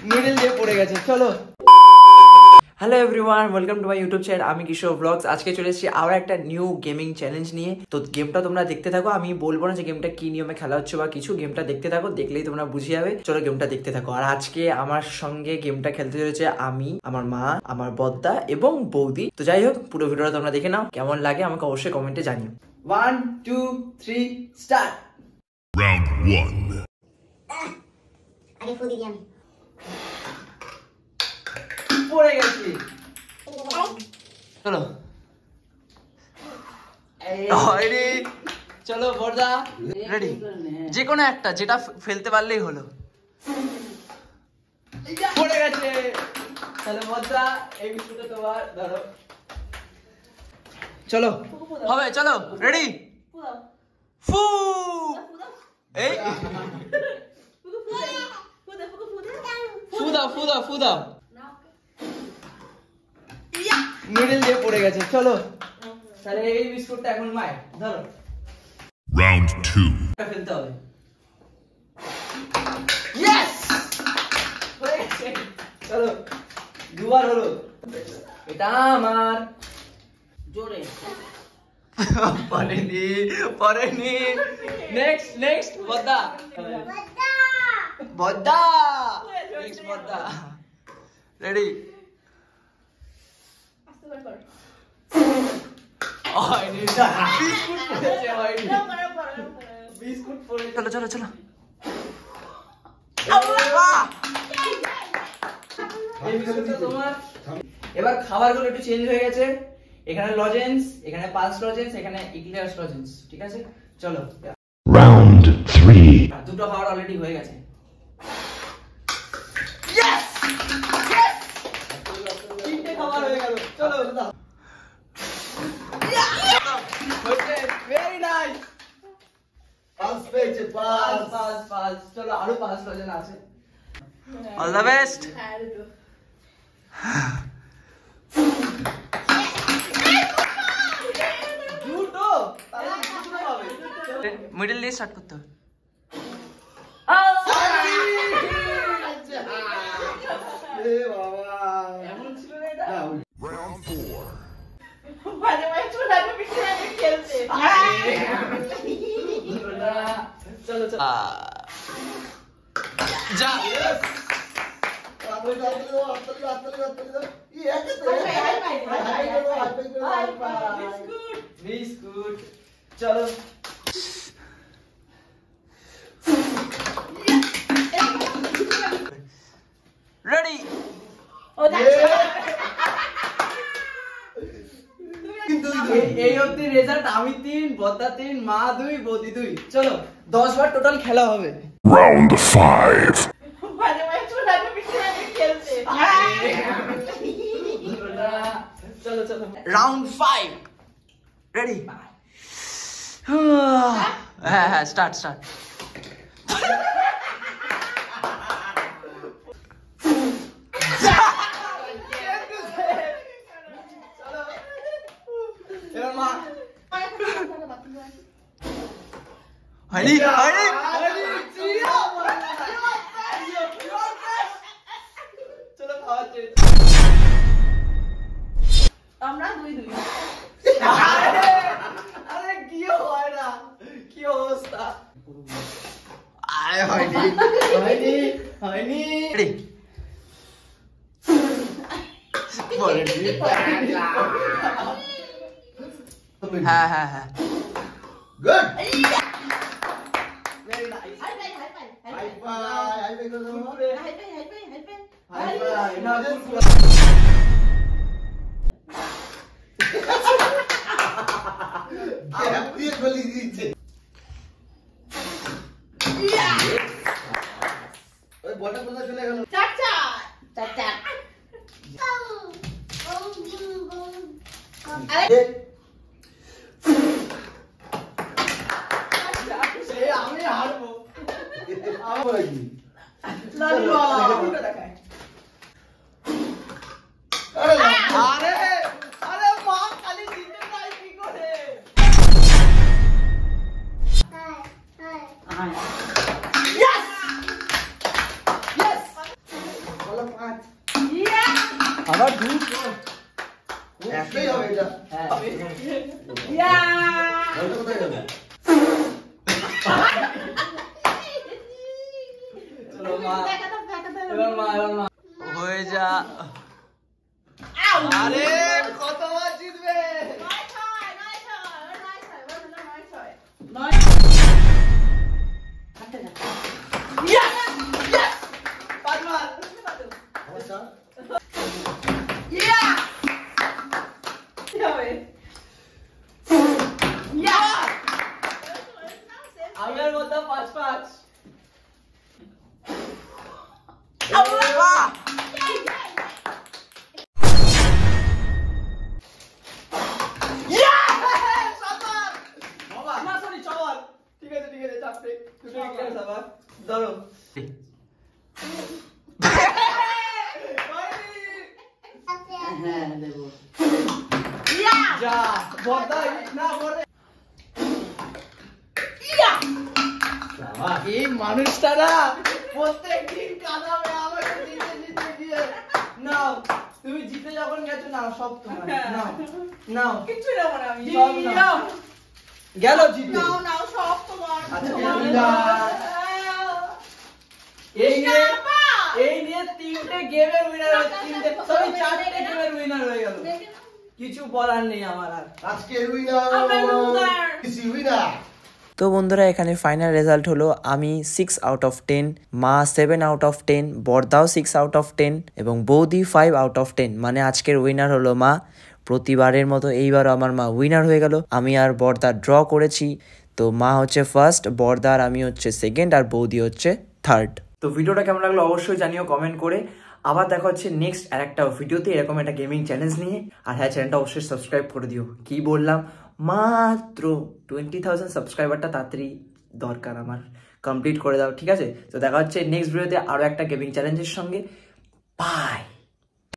Middle দিয়ে পড়ে গেছে। চলো, hello everyone, welcome to my YouTube channel. আমি কিশোর ব্লগস। আজকে চলে এসেছি আবার একটা নিউ গেমিং চ্যালেঞ্জ নিয়ে। তো গেমটা তোমরা দেখতে থাকো। আমি বলবো না যে গেমটা কি নিয়মে খেলা হচ্ছে বা কিছু, গেমটা দেখতে থাকো, দেখলেই তোমরা বুঝে যাবে। চলো গেমটা দেখতে থাকো। আর আজকে আমার সঙ্গে গেমটা খেলতে চলেছে আমি, আমার মা, আমার বদ্দা এবং বৌদি। তো যাই হোক, পুরো ভিডিওটা তোমরা দেখে নাও, কেমন লাগে আমাকে অবশ্যই কমেন্টে জানিও। 1 2 3 স্টার্ট। Round 1. আগে ফু দিই আমি। পড়ে গেছি। চলো রেডি, চলো বর্দা রেডি। যে কোনো একটা, যেটা ফেলতে পারলেই হলো। পড়ে গেছে। তাহলে বর্দা এই বিস্কুটটা তোমার, ধরো। চলো হবে, চলো রেডি। ফু এই ফু দাও, ফু দাও, ফু দাও। মিডল দিয়ে পড়ে গেছে। চলো তাহলে এই বিস্কুটটা এখন মায়, ধরো। Round 2. ফেলতে হবে। ইয়েস, হয়ে গেছে। চলো, দুবার হলো। এটা আমার। জোরে পড়েনি, পড়েনি। নেক্সট নেক্সট বদ্দা, বদ্দা নেক্সট বদ্দা। রেডি। চলো চলো চলো। এবার খাবারগুলো একটু চেঞ্জ হয়ে গেছে। এখানে লজেন্স, এখানে পালস লজেন্স, এখানে ইক্লিয়ার্স লজেন্স। ঠিক আছে, চলো। Round 3. দুটো খাবার অলরেডি হয়ে গেছে। তিনটে খাবার হয়ে গেল। চলো, ভেরি নাইস। পাঁচ পেয়েছে, পাঁচ পাঁচ পাঁচ। চলো, আরো 5 লজেন্স আছে। All the best. মিডল দিয়ে স্টার্ট করতে হবে। Round 4. চলো চলো যা। বিস্কুট। চলো রেডি। এই অবধি রেজাল্ট আমি 3, বদ্দা 3, মা 2, বৌদি 2। চলো 10 বার টোটাল খেলা হবে। Round 5. চলো চলো, রাউন্ড 5। রেডি। হ্যাঁ হ্যাঁ, স্টার্ট স্টার্ট। এবার মা। হয়নি হয়নি। চলো খাওয়া শেষ। আমরা 2-2। আরে কি হয় না, কি অবস্থা। আয় হয়নি হয়নি হয়নি। রেডি। হ্যাঁ হ্যাঁ হ্যাঁ, Good. Very nice. High five. High five. High five. না Gap দিয়ে গলি দিচ্ছে। ওই বলটা কোথায় চলে গেল? চাচা। সে আমি হারবো। আমার কি? লালু দুটো দেখায়। আরে আরে আরে মা খালি জিতে যায় কি করে। Yes! Yes! বলো 5 আবার দুধ একটাই হবে এটা হ্যাঁ বলটা কোথায় গেল চলো মা এবার মা হয়ে যা আরে কতবার জিতবে আমার চার আগের মতো 5-5 ঠিক আছে চাপতে ধরো হ্যাঁ দেবো যা বড়দা না বড়ে এই মানুষটা না প্রত্যেকদিন কাঁদাবে আমাকে জিতে দিয়ে নাও তুমি জিতে যখন গেছো নাও সব তোমার নাও কিচ্ছু নেবো না আমি সব নাও গেল জিতে নাও সব তোমার আচ্ছা তোমার। এই নিয়ে তিনটে গেমের উইনার তিনটে সরি চারটে গেমের উইনার হয়ে গেল কিছু বলার নেই আমার আর আজকে উইনার আমরা loser। কিছু উইনার তো বন্ধুরা এখানে ফাইনাল রেজাল্ট হলো আমি 6 আউট অফ 10, মা 7 আউট অফ 10, বর্দাও 6 আউট অফ 10 এবং বৌদি 5 আউট অফ 10। মানে আজকের উইনার হলো মা। প্রতিবারের মতো এইবারও আমার মা উইনার হয়ে গেল। আমি আর বর্দা ড্র করেছি, তো মা হচ্ছে ফার্স্ট, বর্দা আর আমি হচ্ছে সেকেন্ড, আর বৌদি হচ্ছে থার্ড। তো ভিডিওটা কেমন লাগলো অবশ্যই জানিও কমেন্ট করে। আবার দেখা হচ্ছে নেক্সট আর একটা ভিডিওতে এরকম একটা গেমিং চ্যালেঞ্জ নিয়ে। আর হ্যাঁ, চ্যানেলটা অবশ্যই সাবস্ক্রাইব করে দিও। কি বললাম, মাত্র 20,000 সাবস্ক্রাইবারটা তাড়াতাড়ি দরকার আমার, কমপ্লিট করে দাও, ঠিক আছে? তো দেখা হচ্ছে নেক্সট ভিডিওতে আরো একটা গেমিং চ্যালেঞ্জের সঙ্গে। বাই।